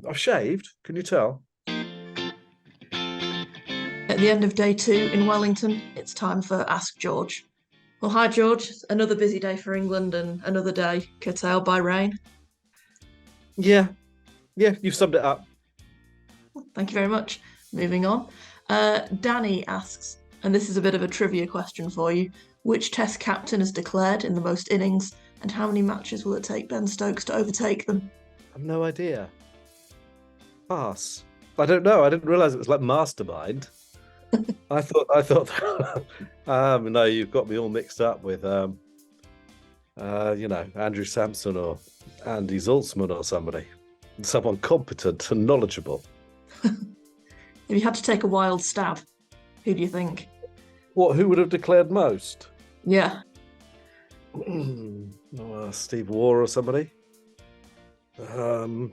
I've shaved. Can you tell? At the end of day 2 in Wellington, it's time for Ask George. Well, hi, George. Another busy day for England and another day curtailed by rain. Yeah. Yeah, you've summed it up. Thank you very much. Moving on. Danny asks, and this is a bit of a trivia question for you, which Test captain is declared in the most innings, and how many matches will it take Ben Stokes to overtake them? I've no idea. Pass. I don't know. I didn't realize it was like Mastermind. I thought no, you've got me all mixed up with Andrew Sampson or Andy Zaltzman or somebody. Someone competent and knowledgeable. If you had to take a wild stab, who do you think? Who would have declared most? Yeah. Steve Waugh or somebody. Someone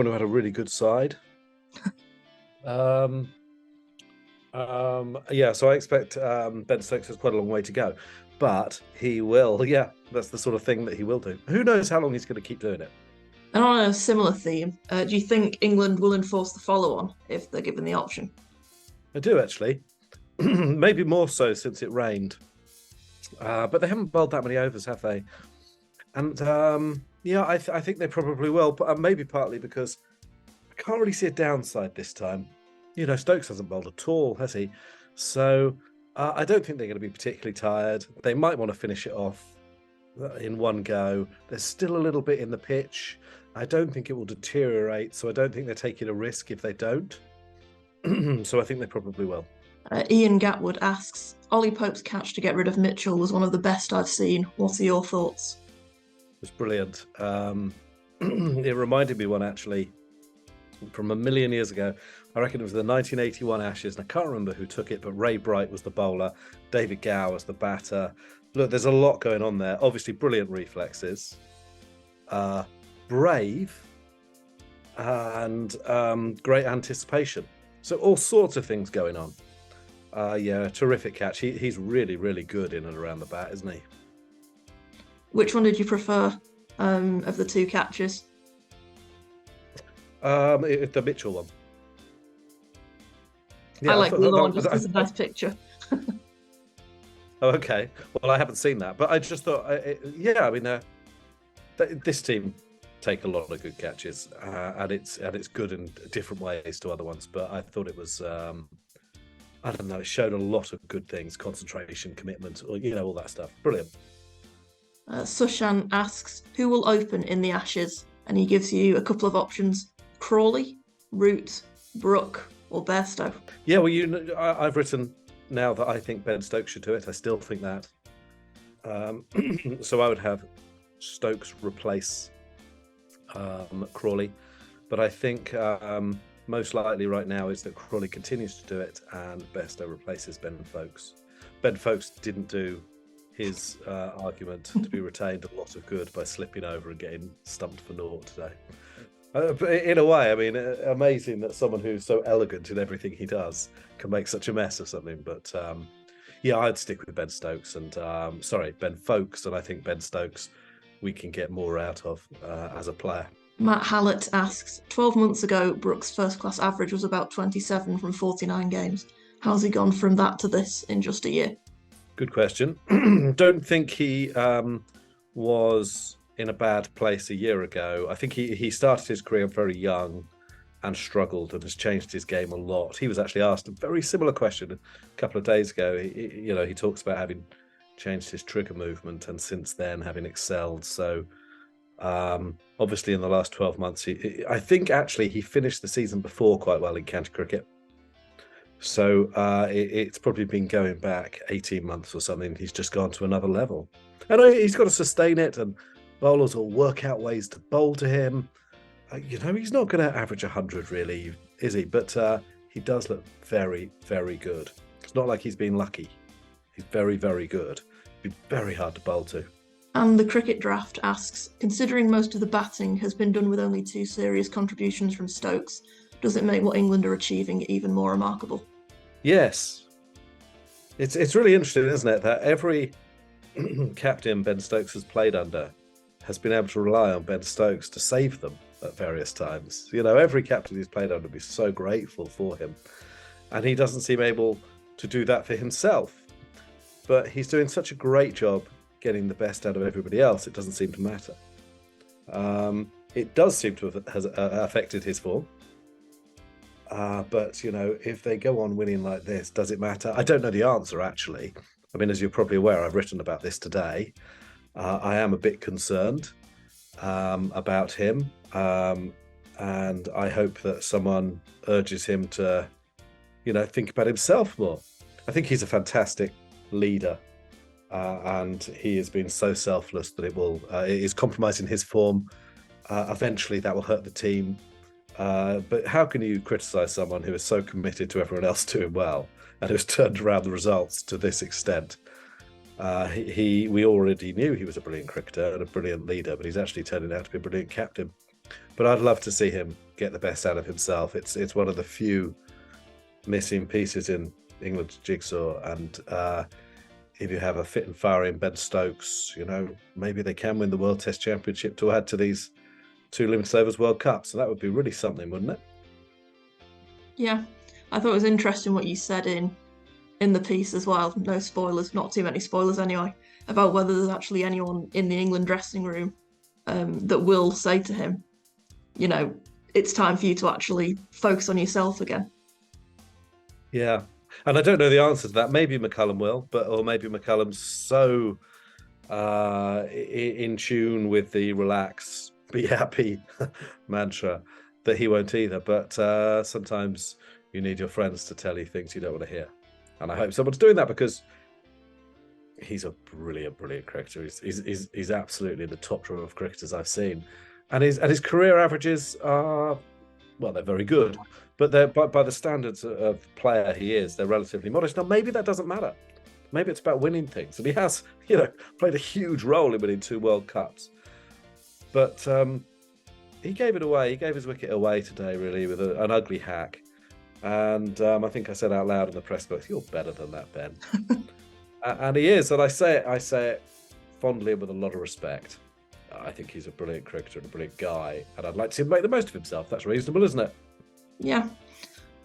who had a really good side. So I expect Ben Stokes has quite a long way to go, but he will. Yeah, that's the sort of thing that he will do. Who knows how long he's going to keep doing it? And on a similar theme, do you think England will enforce the follow-on if they're given the option? I do, actually. Maybe more so since it rained. But they haven't bowled that many overs, have they? And I think they probably will, but maybe partly because I can't really see a downside this time. Stokes hasn't bowled at all, has he? So I don't think they're going to be particularly tired. They might want to finish it off in one go. There's still a little bit in the pitch. I don't think it will deteriorate, so I don't think they're taking a risk if they don't. So I think they probably will. Ian Gatwood asks, Ollie Pope's catch to get rid of Mitchell was one of the best I've seen. What are your thoughts? It was brilliant. It reminded me one, actually, from a million years ago. I reckon it was the 1981 Ashes, and I can't remember who took it, but Ray Bright was the bowler, David Gow was the batter. Look, there's a lot going on there. Obviously, brilliant reflexes, brave, and great anticipation. So all sorts of things going on. Terrific catch. He's really, really good in and around the bat, isn't he? Which one did you prefer of the two catches? The Mitchell one. Yeah, I like the other one just as a nice picture. Oh, okay. Well, I haven't seen that, but I just thought, this team take a lot of good catches, and it's good in different ways to other ones. But I thought it was, I don't know, it showed a lot of good things: concentration, commitment, or all that stuff. Brilliant. Sushant asks, who will open in the Ashes? And he gives you a couple of options: Crawley, Root, Brook, or Bairstow. Yeah, well, I've written now that I think Ben Stokes should do it. I still think that. So I would have Stokes replace Crawley, but I think most likely right now is that Crawley continues to do it and Bairstow replaces Ben Foakes. Ben Foakes didn't do his argument to be retained a lot of good by slipping over and getting stumped for naught today. But in a way, I mean, amazing that someone who's so elegant in everything he does can make such a mess of something. But I'd stick with Ben Stokes and Ben Foakes, and I think Ben Stokes we can get more out of as a player. Matt Hallett asks, 12 months ago, Brook's first-class average was about 27 from 49 games. How's he gone from that to this in just a year? Good question. Don't think he was in a bad place a year ago. I think he started his career very young and struggled and has changed his game a lot. He was actually asked a very similar question a couple of days ago. He talks about having changed his trigger movement and since then having excelled. So obviously in the last 12 months, I think actually he finished the season before quite well in county cricket. So it's probably been going back 18 months or something. He's just gone to another level. And he's got to sustain it, and bowlers will work out ways to bowl to him. He's not going to average 100 really, is he? But he does look very, very good. It's not like he's been lucky. He's very, very good. It'd be very hard to bowl to. And the Cricket Draft asks, considering most of the batting has been done with only 2 serious contributions from Stokes, does it make what England are achieving even more remarkable? Yes. It's really interesting, isn't it, that every captain Ben Stokes has played under has been able to rely on Ben Stokes to save them. at various times. You know, every captain he's played under would be so grateful for him. And he doesn't seem able to do that for himself. But he's doing such a great job getting the best out of everybody else, it doesn't seem to matter. It does seem to have affected his form. But, you know, if they go on winning like this, does it matter? I don't know the answer, actually. I mean, as you're probably aware, I've written about this today. I am a bit concerned about him. And I hope that someone urges him to, you know, think about himself more. I think he's a fantastic leader. And he has been so selfless that it is compromising his form. Eventually that will hurt the team. But how can you criticize someone who is so committed to everyone else doing well and who's turned around the results to this extent? We already knew he was a brilliant cricketer and a brilliant leader, but he's actually turning out to be a brilliant captain. But I'd love to see him get the best out of himself. It's one of the few missing pieces in England's jigsaw, and if you have a fit and firing Ben Stokes, you know, maybe they can win the World Test Championship to add to these 2 limited overs World Cups. So that would be really something, wouldn't it? Yeah, I thought it was interesting what you said in the piece as well. No spoilers, not too many spoilers anyway, about whether there's actually anyone in the England dressing room that will say to him, you know, it's time for you to actually focus on yourself again. Yeah. And I don't know the answer to that. Maybe McCullum will, or maybe McCullum's so in tune with the relax, be happy mantra that he won't either. But sometimes you need your friends to tell you things you don't want to hear. And I hope someone's doing that, because he's a brilliant cricketer. He's absolutely in the top drawer of cricketers I've seen. And his career averages are, well, they're very good. But they're by the standards of player he is, they're relatively modest. Now, maybe that doesn't matter. Maybe it's about winning things. And he has, you know, played a huge role in winning 2 World Cups. But he gave it away. He gave his wicket away today, really, with an ugly hack. And I think I said out loud in the press box, "You're better than that, Ben." And he is. And I say it fondly and with a lot of respect. I think he's a brilliant cricketer and a brilliant guy. And I'd like to see him make the most of himself. That's reasonable, isn't it? Yeah.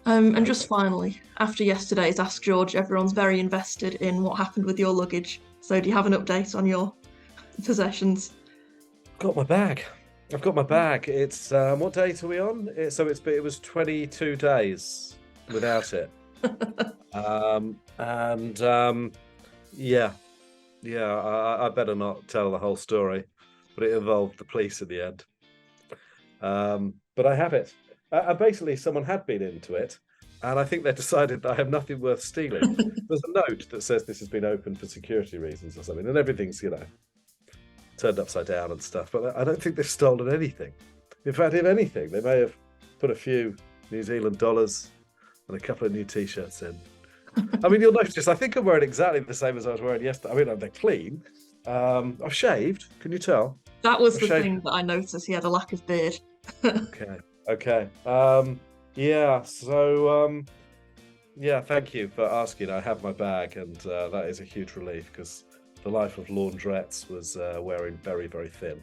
And just finally, after yesterday's Ask George, everyone's very invested in what happened with your luggage. So do you have an update on your possessions? I've got my bag. It's what date are we on? It was 22 days without it. I better not tell the whole story, but it involved the police at the end. But I have it. Basically, someone had been into it, and I think they decided that I have nothing worth stealing. There's a note that says this has been opened for security reasons or something, and everything's, you know, turned upside down and stuff. But I don't think they've stolen anything. In fact, if anything, they may have put a few New Zealand dollars and a couple of new T-shirts in. I mean, you'll notice, I think I'm wearing exactly the same as I was wearing yesterday. I mean, they're clean. I've shaved. Can you tell? That was the thing that I noticed. He had a lack of beard. Okay. Thank you for asking. I have my bag, and that is a huge relief, because the life of laundrettes was wearing very, very thin.